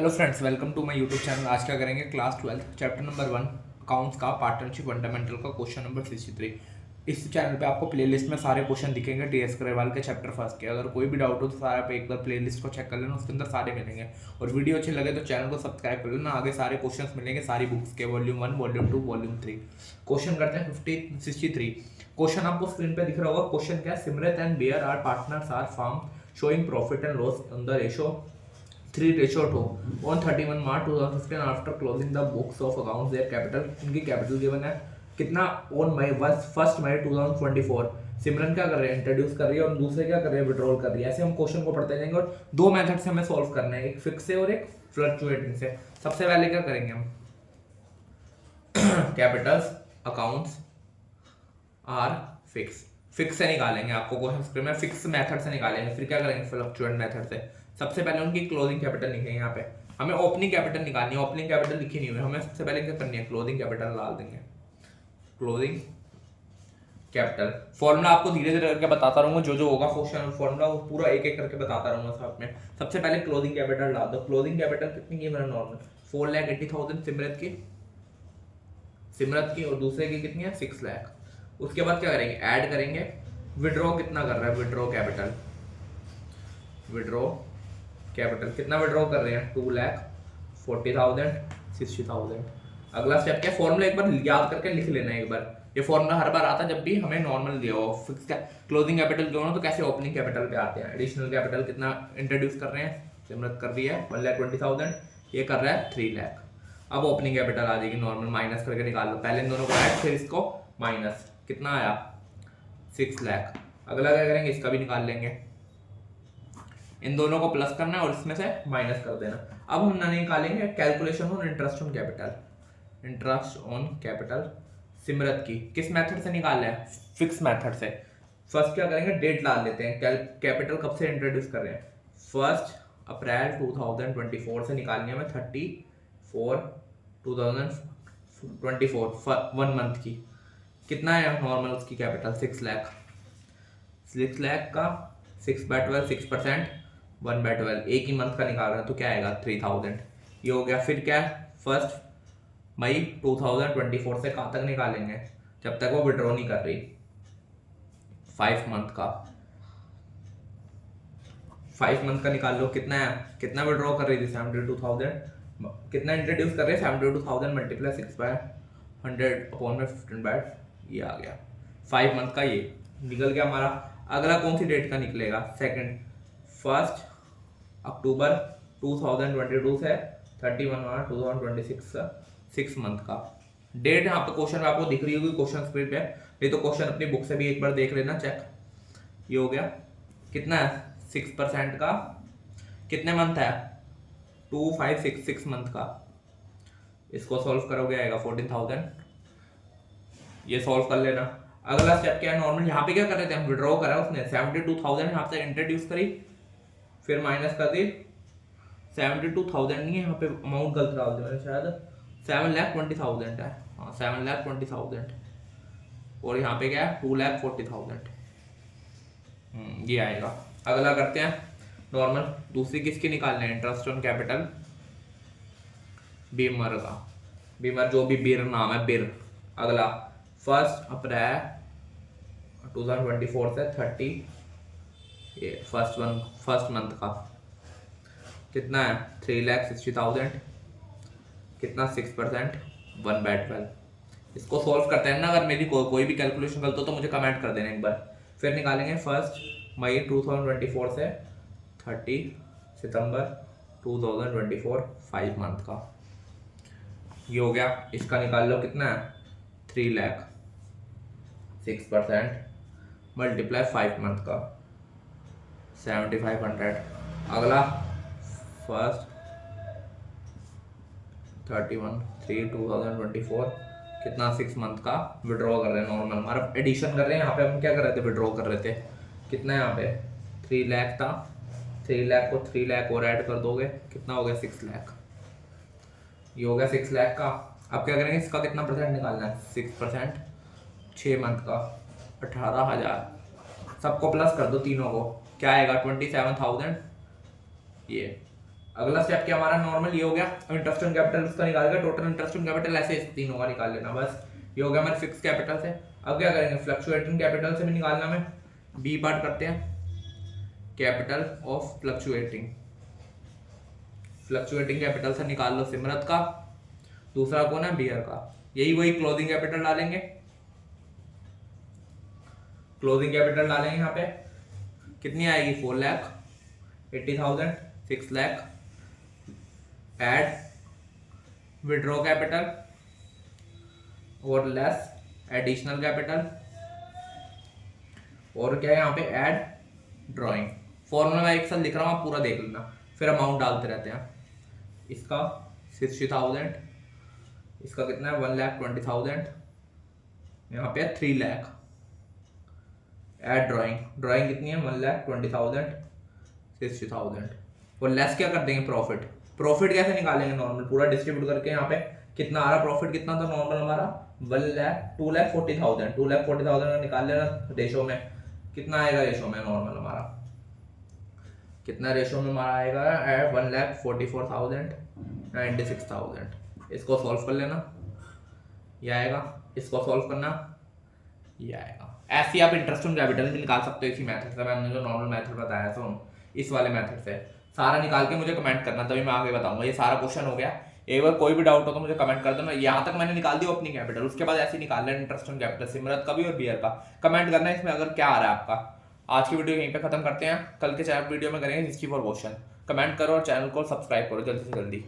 Hello friends, welcome to my YouTube channel. आज क्या करेंगे, क्लास 12 चैप्टर नंबर 1 अकाउंट्स का पार्टनरशिप फंडामेंटल का क्वेश्चन नंबर 63। इस चैनल पे आपको प्लेलिस्ट में सारे क्वेश्चन दिखेंगे टीएस ग्रेवाल के चैप्टर फर्स्ट के। अगर कोई भी डाउट हो तो सारा पे एक बार प्लेलिस्ट को चेक कर लेना, उसके अंदर सारे मिलेंगे। और वीडियो अच्छी लगे तो चैनल को सब्सक्राइब कर लेना, आगे सारे क्वेश्चन मिलेंगे सारी बुक्स के, वॉल्यूम 1, वॉल्यूम 2, वॉल्यूम 3। क्वेश्चन करते हैं 63। क्वेश्चन आपको स्क्रीन पे दिख रहा होगा। क्वेश्चन क्या है, Simrat and Bir are partners are firm sharing profit and loss on the ratio 3:2 on 31 March 2015 after closing the books of accounts their capital, इनकी कैपिटल गिवन है कितना ऑन मई 1 मई 2024। सिमरन क्या कर रहे हैं, इंट्रोड्यूस कर रही है, और दूसरे क्या कर रहे हैं, विड्रॉल कर रही है। ऐसे हम क्वेश्चन को पढ़ते जाएंगे और दो मेथड से हमें सॉल्व करना है, एक फिक्स से और एक फ्लक्चुएटिंग से। सबसे पहले क्या करेंगे हम, कैपिटल्स अकाउंट्स आर फिक्स से निकालेंगे। आपको क्वेश्चन स्क्रीन में फिक्स मेथड से निकालेंगे, फिर क्या करेंगे, फ्लक्चुएंट मेथड से। सबसे पहले उनकी क्लोजिंग कैपिटल लिखेंगे। यहाँ पे हमें ओपनिंग कैपिटल निकालनी है, ओपनिंग कैपिटल लिखी नहीं हुई, हमें सबसे पहले क्या करनी है, क्लोजिंग कैपिटल डाल देंगे। क्लोजिंग कैपिटल फॉर्मूला आपको धीरे धीरे करके बताता रहूंगा, जो होगा क्वेश्चन फॉर्मूला वो पूरा एक एक करके बताता रहूंगा साथ में। सबसे पहले क्लोजिंग कैपिटल डाल दो। क्लोजिंग कैपिटल कितनी की, मेरा नॉर्मल 4,80,000 सिमरत की और दूसरे की कितनी है, 6 लाख। उसके बाद क्या करेंगे, ऐड करेंगे। विड्रॉ कितना कर रहा है, विड्रॉ कैपिटल कितना विड्रॉ कर रहे हैं, 2,40,000, 60,000। अगला स्टेप क्या, फॉर्मूला एक बार याद करके लिख लेना है एक बार। ये फॉर्मूला हर बार आता है जब भी हमें नॉर्मल दिया हो। फिक्स क्लोजिंग कैपिटल क्यों हो, तो कैसे ओपनिंग कैपिटल पे आते हैं। एडिशनल कैपिटल कितना इंट्रोड्यूस कर रहे हैं, सिमरत कर रही है 1,20,000, ये कर रहा है 3 लाख। अब ओपनिंग कैपिटल आ जाएगी नॉर्मल, माइनस करके निकाल लो। पहले इन दोनों को ऐड, फिर इसको माइनस, कितना आया, 6 लाख। अगला क्या करेंगे, इसका भी निकाल लेंगे। इन दोनों को प्लस करना है और इसमें से माइनस कर देना। अब हम ना निकालेंगे calculation on interest on capital. Interest on capital Simrat की किस मेथड से निकाल रहे हैं, फिक्स मेथड से। फर्स्ट क्या करेंगे, डेट डाल लेते हैं। कैपिटल कब से इंट्रोड्यूस कर रहे हैं, 1 अप्रैल 2024 से निकालनी है हमें 30/4/2024 1 मंथ की। कितना है नॉर्मल उसकी कैपिटल, 6 लाख। 6 लाख का 6/12 6%, 1/12 एक ही मंथ का निकाल रहा है तो क्या आएगा, 3,000। ये हो गया। फिर क्या, 1 मई 2024 से कहाँ तक निकालेंगे, जब तक वो विड्रॉ नहीं कर रही, 5 मंथ का। 5 मंथ का निकाल लो, कितना है, कितना विड्रॉ कर रही थी, 72,000। कितना इंट्रोड्यूस कर रहे हैं, 72,000 मल्टीप्लाई 6/100/15/, ये आ गया 5 मंथ का। ये निकल गया हमारा। अगला कौन सी डेट का निकलेगा, 1 अक्टूबर 2022 से 31 मार्च 2026 का 6 मंथ का। डेट यहाँ पे क्वेश्चन में आपको दिख रही होगी क्वेश्चन स्क्रीन पे, नहीं तो क्वेश्चन अपनी बुक से भी एक बार देख लेना चेक। ये हो गया, कितना है, 6% का कितने मंथ है, 2566 मंथ का। इसको सॉल्व करोगे आएगा 14,000, ये सॉल्व कर लेना। अगला स्टेप क्या है, नॉर्मल यहाँ पे क्या कर रहे थे हम, विड्रॉ करा उसने 72,000 यहाँ से इंट्रोड्यूस करी, फिर माइनस कर दी। 72,000 नहीं है यहाँ पे, अमाउंट गलत डाल दिया मैंने शायद, 7,20,000 है। हाँ 7,20,000, और यहाँ पे क्या है, 2,40,000। ये आएगा। अगला करते हैं नॉर्मल, दूसरी किसकी निकालना है, इंटरेस्ट ऑन कैपिटल बीमर का। बीमर जो भी बीर नाम है, बीर। अगला 1 अप्रैल 2024 से 30 ये फर्स्ट मंथ का कितना है, 3,60,000। कितना, 6%, 1/12। इसको सॉल्व करते हैं ना। अगर मेरी कोई भी कैलकुलेशन गलत हो तो मुझे कमेंट कर देना एक बार। फिर निकालेंगे 1 मई 2024 से 30 सितंबर 2024 5 मंथ का। ये हो गया। इसका निकाल लो, कितना है, 3 लाख, 6% मल्टीप्लाई 5 मंथ का 7,500। अगला 31/3/2024 कितना, 6 मंथ का विड्रॉ कर रहे हैं नॉर्मल। हमारा एडिशन कर रहे हैं, यहाँ पे हम क्या कर रहे थे, विड्रॉ कर रहे थे। कितना है यहाँ पे, 3 लाख था, 3 लाख को 3 लाख और ऐड कर दोगे, कितना हो गया, 6 लाख। ये हो गया 6 लाख का। अब क्या करेंगे, इसका कितना परसेंट निकालना है, 6%, 6 मंथ का 18,000। सबको प्लस कर दो तीनों को, क्या आएगा, 27,000। ये अगला स्टेप क्या हमारा नॉर्मल ये हो गया, इंटरेस्ट ऑन कैपिटल उसका निकाल गया, टोटल इंटरेस्ट ऑन कैपिटल ऐसे तीनों का निकाल लेना बस। ये हो गया हमारे फिक्स कैपिटल से। अब क्या करेंगे, फ्लक्चुएटिंग कैपिटल से भी निकालना हमें, बी पार्ट करते हैं, capital of fluctuating, fluctuating capital से निकाल लो सिमरत का, दूसरा कौन है, बियर का। यही वही क्लोजिंग कैपिटल डालेंगे, क्लोजिंग कैपिटल डालेंगे यहाँ पे, कितनी आएगी 4,80,000, 6 लाख, एड विड्रॉ कैपिटल और लेस एडिशनल कैपिटल, और क्या है यहाँ पे ऐड ड्राइंग। फॉर्मूला मैं एक साथ लिख रहा हूँ, आप पूरा देख लेना, फिर अमाउंट डालते रहते हैं। इसका 60,000, इसका कितना है 1,20,000, यहाँ पे 3 लाख, ऐड ड्राइंग, ड्राइंग कितनी है 1,20,000, 60,000, और लेस क्या कर देंगे प्रॉफिट। प्रॉफिट कैसे निकालेंगे, नॉर्मल पूरा डिस्ट्रीब्यूट करके यहाँ पे कितना आ रहा प्रॉफिट, कितना था नॉर्मल हमारा 2,40,000, 2,40,000 का निकाल लेना रेशो में, कितना आएगा रेशो में नॉर्मल हमारा, कितना रेशो में हमारा आएगा 1,44,000, 96,000। इसको सॉल्व कर लेना, ये आएगा, इसको सॉल्व करना, ये आएगा। ऐसे ही आप इंटरेस्ट ऑन कैपिटल भी निकाल सकते हो इसी मेथड से, मैंने जो नॉर्मल मेथड बताया था इस वाले मेथड से। सारा निकाल के मुझे कमेंट करना, तभी मैं आगे बताऊंगा। ये सारा क्वेश्चन हो गया, एक बार कोई भी डाउट हो तो मुझे कमेंट कर देना। यहाँ तक मैंने निकाल दी ओपनिंग कैपिटल, उसके बाद ऐसे निकाल लेना इंटरेस्ट ऑन कैपिटल सिमरत का भी और बियर का। कमेंट करना इसमें अगर क्या आ रहा है आपका। आज की वीडियो यहीं पे खत्म करते हैं, कल के वीडियो में करेंगे हिस्ट्री फॉर क्वेश्चन। कमेंट करो और चैनल को सब्सक्राइब करो जल्दी से जल्दी।